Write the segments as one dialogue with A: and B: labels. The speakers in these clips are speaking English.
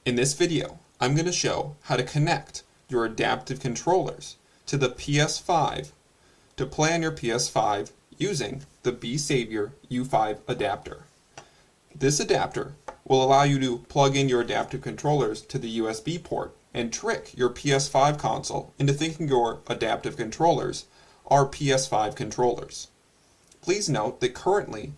A: In this video, I'm going to show how to connect your adaptive controllers to the PS5 to play on your PS5 using the Besavior U5 Adapter. This adapter will allow you to plug in your adaptive controllers to the USB port and trick your PS5 console into thinking your adaptive controllers are PS5 controllers. Please note that currently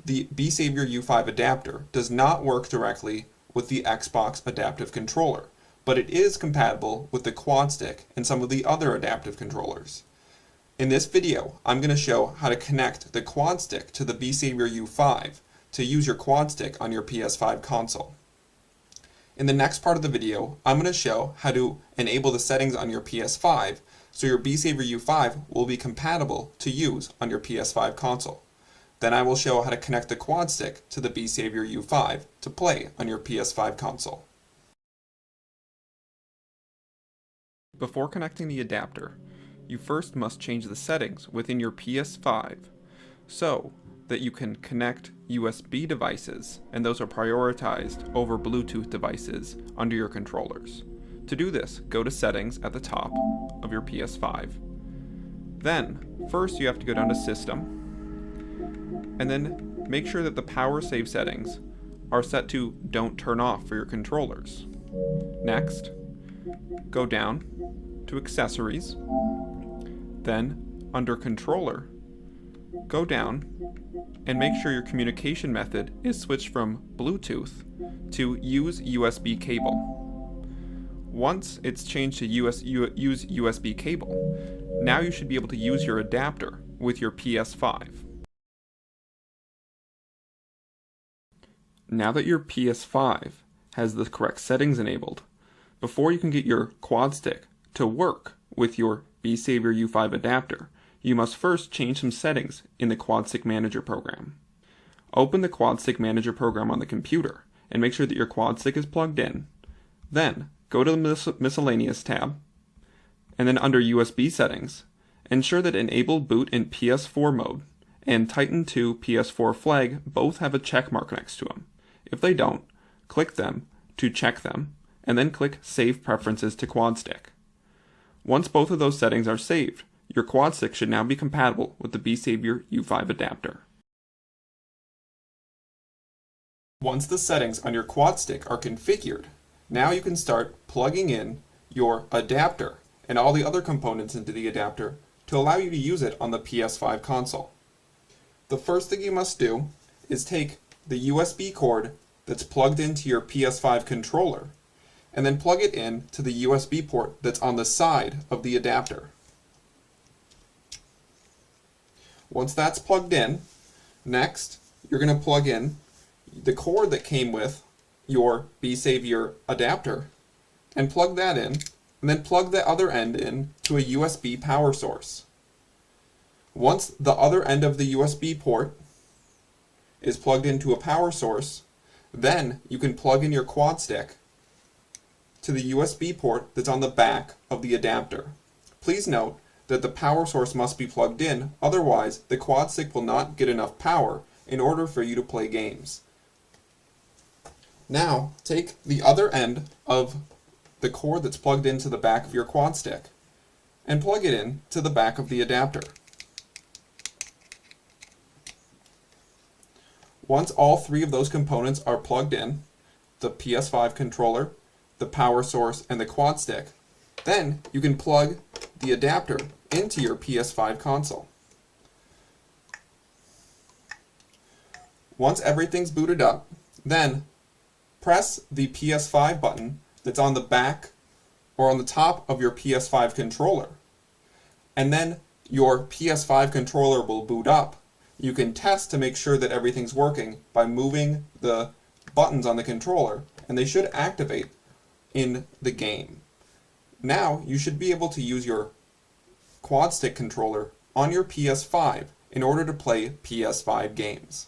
A: the Besavior U5 Adapter does not work directly with the Xbox adaptive controller, but it is compatible with the Quadstick and some of the other adaptive controllers. In this video, I'm going to show how to connect the Quadstick to the Besavior U5 to use your Quadstick on your PS5 console. In the next part of the video, I'm going to show how to enable the settings on your PS5 so your Besavior U5 will be compatible to use on your PS5 console. Then I will show how to connect the Quadstick to the Besavior U5 to play on your PS5 console. Before connecting the adapter, you first must change the settings within your PS5 so that you can connect USB devices, and those are prioritized over Bluetooth devices under your controllers. To do this, go to Settings at the top of your PS5. Then, first you have to go down to System, and then make sure that the power save settings are set to Don't Turn Off for your controllers. Next, go down to Accessories, then under Controller, go down and make sure your communication method is switched from Bluetooth to Use USB cable. Once it's changed to Use USB cable, now you should be able to use your adapter with your PS5. Now that your PS5 has the correct settings enabled, before you can get your Quadstick to work with your Besavior U5 adapter, you must first change some settings in the Quadstick Manager program. Open the Quadstick Manager program on the computer and make sure that your Quadstick is plugged in. Then go to the Miscellaneous tab, and then under USB settings, ensure that Enable Boot in PS4 mode and Titan 2 PS4 flag both have a check mark next to them. If they don't, click them to check them, and then click Save Preferences to Quadstick. Once both of those settings are saved, your Quadstick should now be compatible with the Besavior U5 adapter. Once the settings on your Quadstick are configured, now you can start plugging in your adapter and all the other components into the adapter to allow you to use it on the PS5 console. The first thing you must do is take the USB cord that's plugged into your PS5 controller and then plug it in to the USB port that's on the side of the adapter. Once that's plugged in, next you're going to plug in the cord that came with your Besavior adapter and plug that in, and then plug the other end in to a USB power source. Once the other end of the USB port is plugged into a power source, then you can plug in your Quadstick to the USB port that's on the back of the adapter. Please note that the power source must be plugged in, otherwise the Quadstick will not get enough power in order for you to play games. Now, take the other end of the cord that's plugged into the back of your Quadstick and plug it in to the back of the adapter. Once all three of those components are plugged in, the PS5 controller, the power source, and the Quadstick, then you can plug the adapter into your PS5 console. Once everything's booted up, then press the PS5 button that's on the back or on the top of your PS5 controller, and then your PS5 controller will boot up. You can test to make sure that everything's working by moving the buttons on the controller, and they should activate in the game. Now you should be able to use your Quadstick controller on your PS5 in order to play PS5 games.